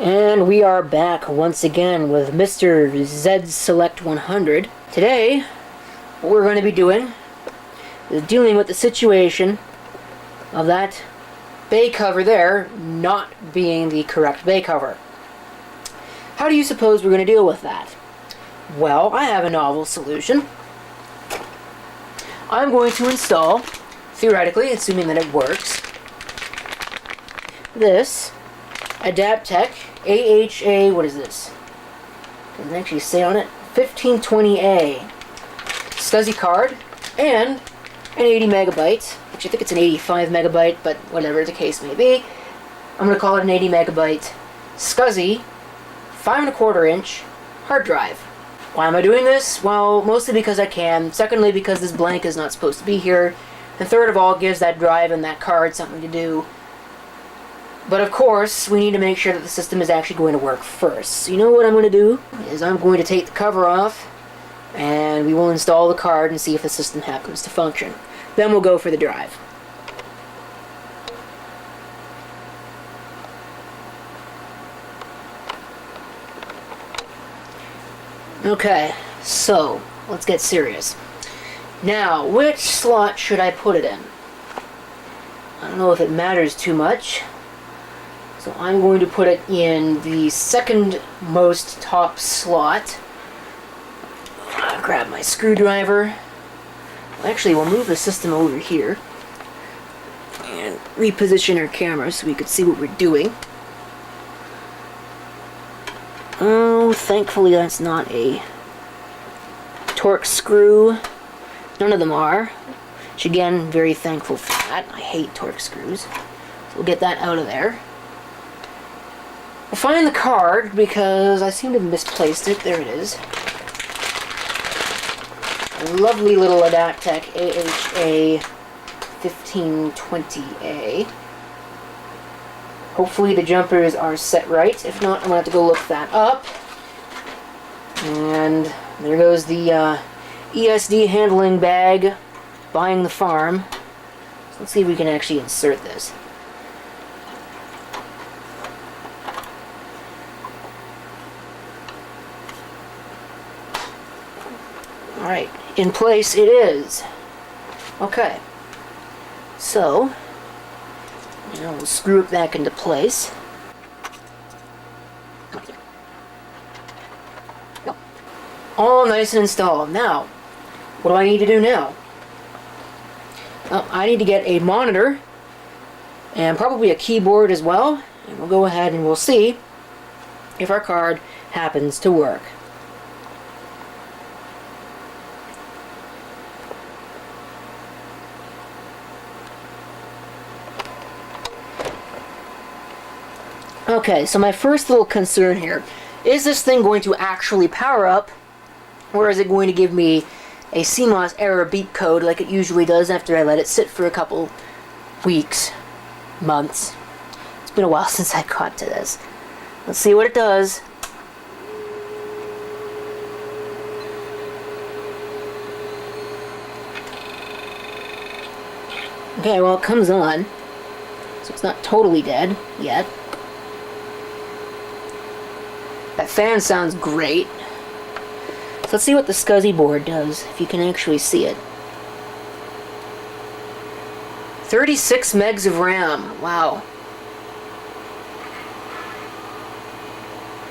And we are back once again with Mr. Z Select 100. Today, what we're going to be doing is dealing with the situation of that bay cover there not being the correct bay cover. How do you suppose we're going to deal with that? Well, I have a novel solution. I'm going to install, theoretically, assuming that it works, this Adaptec AHA, what is this? Doesn't actually say on it. 1520A SCSI card and an 80 megabyte, which I think it's an 85 megabyte, but whatever the case may be, I'm going to call it an 80 megabyte SCSI 5¼ inch hard drive. Why am I doing this? Well, mostly because I can. Secondly, because this blank is not supposed to be here. And third of all, it gives that drive and that card something to do. But of course, we need to make sure that the system is actually going to work first. So you know what I'm going to do? Is I'm going to take the cover off, and we will install the card and see if the system happens to function. Then we'll go for the drive. Okay, so let's get serious. Now, which slot should I put it in? I don't know if it matters too much. So I'm going to put it in the second most top slot. I'll grab my screwdriver. Actually, we'll move the system over here and reposition our camera so we could see what we're doing. Oh, thankfully that's not a Torx screw. None of them are. Which again, very thankful for that. I hate Torx screws. So we'll get that out of there. We'll find the card because I seem to have misplaced it. There it is. A lovely little Adaptec AHA 1520A. Hopefully the jumpers are set right. If not, I'm going to have to go look that up. And there goes the ESD handling bag, buying the farm. So let's see if we can actually insert this. Alright, in place it is. Okay. So, now we'll screw it back into place. All nice and installed. Now, what do I need to do now? Well, I need to get a monitor and probably a keyboard as well. And we'll go ahead and we'll see if our card happens to work. Okay, so my first little concern here, is this thing going to actually power up, or is it going to give me a CMOS error beep code like it usually does after I let it sit for a couple weeks, months? It's been a while since I got to this. Let's see what it does. Okay, well it comes on, so it's not totally dead yet. That fan sounds great. So let's see what the SCSI board does, if you can actually see it. 36 megs of RAM. Wow.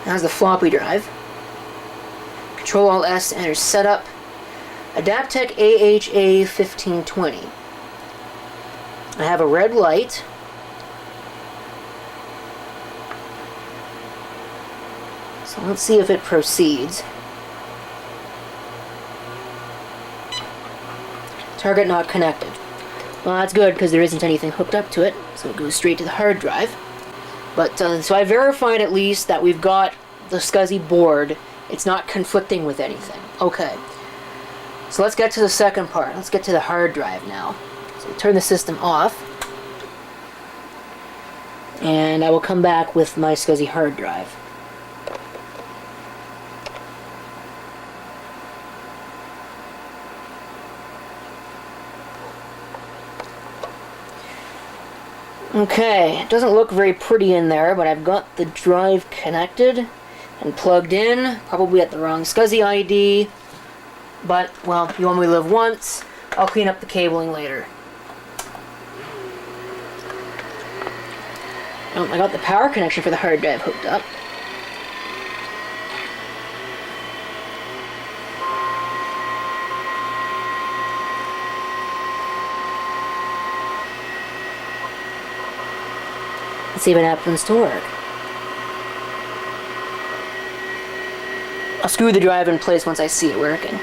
That's the floppy drive. Control-Alt-S to enter setup. Adaptec AHA 1520. I have a red light. So let's see if it proceeds. Target not connected. Well, that's good because there isn't anything hooked up to it, so it goes straight to the hard drive. But so I verified at least that we've got the SCSI board. It's not conflicting with anything. Okay. So let's get to the second part. Let's get to the hard drive now. So we'll turn the system off. And I will come back with my SCSI hard drive. Okay, it doesn't look very pretty in there, but I've got the drive connected and plugged in, probably at the wrong SCSI ID, but, well, you only live once. I'll clean up the cabling later. Oh, I got the power connection for the hard drive hooked up. Let's see if it happens to work. I'll screw the drive in place once I see it working.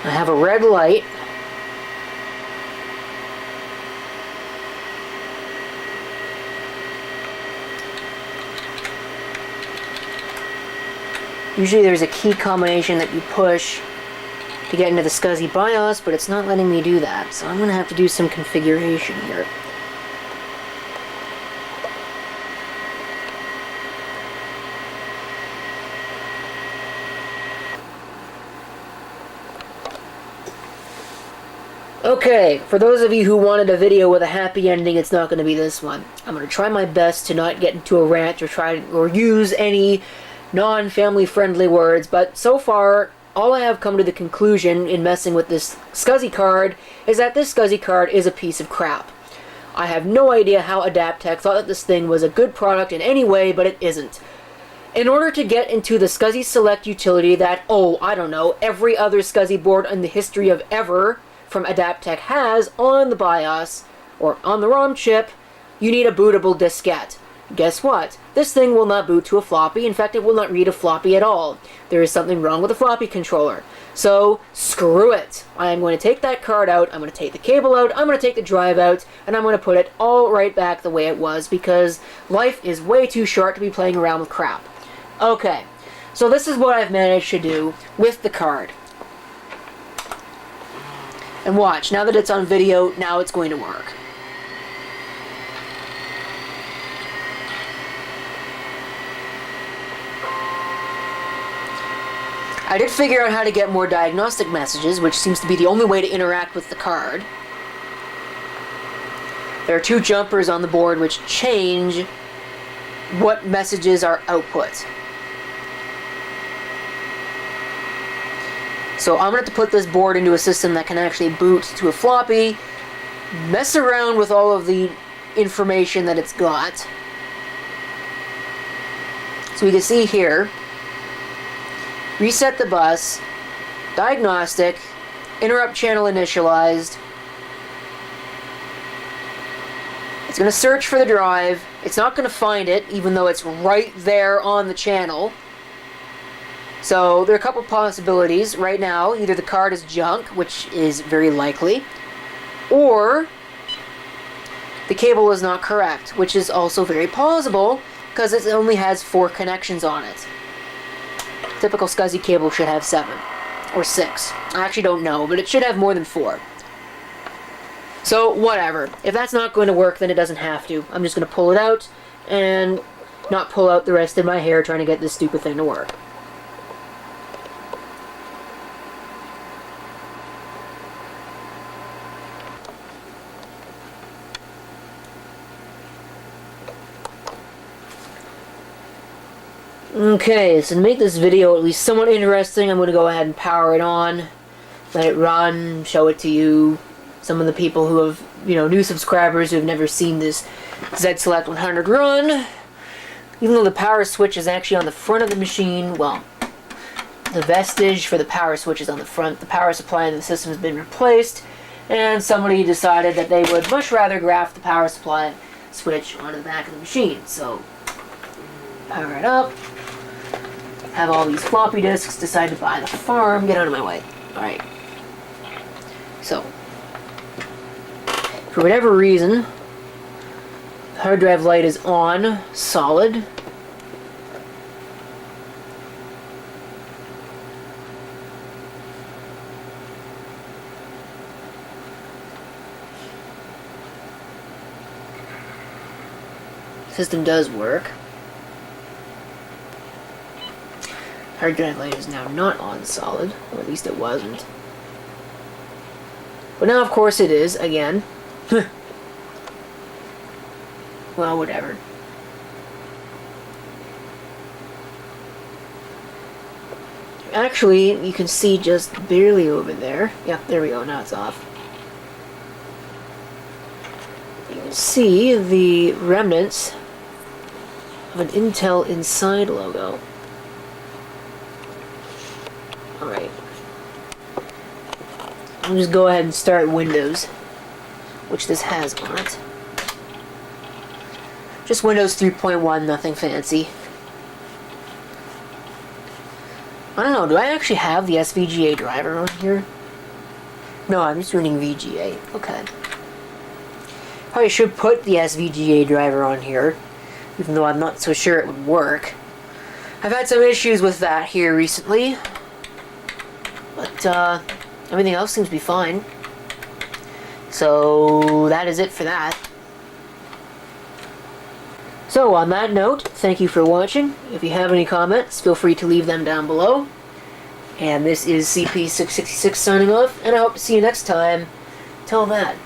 I have a red light. Usually there's a key combination that you push to get into the SCSI BIOS, but it's not letting me do that, so I'm going to have to do some configuration here. Okay, for those of you who wanted a video with a happy ending, it's not going to be this one. I'm going to try my best to not get into a rant or use any non-family friendly words, but so far all I have come to the conclusion in messing with this SCSI card is that this SCSI card is a piece of crap. I have no idea how Adaptec thought that this thing was a good product in any way, but it isn't. In order to get into the SCSI Select utility that, I don't know, every other SCSI board in the history of ever from Adaptec has on the BIOS, or on the ROM chip, you need a bootable diskette. Guess what? This thing will not boot to a floppy. In fact, it will not read a floppy at all. There is something wrong with the floppy controller. So, screw it. I am going to take that card out, I'm going to take the cable out, I'm going to take the drive out, and I'm going to put it all right back the way it was, because life is way too short to be playing around with crap. Okay, so this is what I've managed to do with the card. And watch, now that it's on video, now it's going to work. I did figure out how to get more diagnostic messages, which seems to be the only way to interact with the card. There are two jumpers on the board which change what messages are output. So I'm going to have to put this board into a system that can actually boot to a floppy, mess around with all of the information that it's got. So we can see here, reset the bus, diagnostic, interrupt channel initialized. It's going to search for the drive. It's not going to find it, even though it's right there on the channel. So there are a couple possibilities. Right now, either the card is junk, which is very likely, or the cable is not correct, which is also very plausible, because it only has 4 connections on it. Typical SCSI cable should have 7 or 6. I actually don't know, but it should have more than 4. So whatever. If that's not going to work, then it doesn't have to. I'm just going to pull it out and not pull out the rest of my hair trying to get this stupid thing to work. Okay, so to make this video at least somewhat interesting, I'm going to go ahead and power it on, let it run, show it to you. Some of the people who have, new subscribers who have never seen this Z Select 100 run. Even though the power switch is actually on the front of the machine, well, the vestige for the power switch is on the front. The power supply in the system has been replaced, and somebody decided that they would much rather graft the power supply switch onto the back of the machine. So, power it up. Have all these floppy disks, decide to buy the farm, get out of my way. Alright. So, for whatever reason, the hard drive light is on, solid. System does work. hard drive light is now not on solid, or at least it wasn't. But now, of course, it is again. Well, whatever. Actually, you can see just barely over there. Yeah, there we go. Now it's off. You can see the remnants of an Intel Inside logo. Alright. I'll just go ahead and start Windows, which this has on it. Just Windows 3.1, nothing fancy. I don't know, do I actually have the SVGA driver on here? No, I'm just running VGA. Okay. Probably should put the SVGA driver on here, even though I'm not so sure it would work. I've had some issues with that here recently, but everything else seems to be fine. So that is it for that. So on that note, thank you for watching. If you have any comments, feel free to leave them down below. And this is CP666 signing off, and I hope to see you next time. Till then.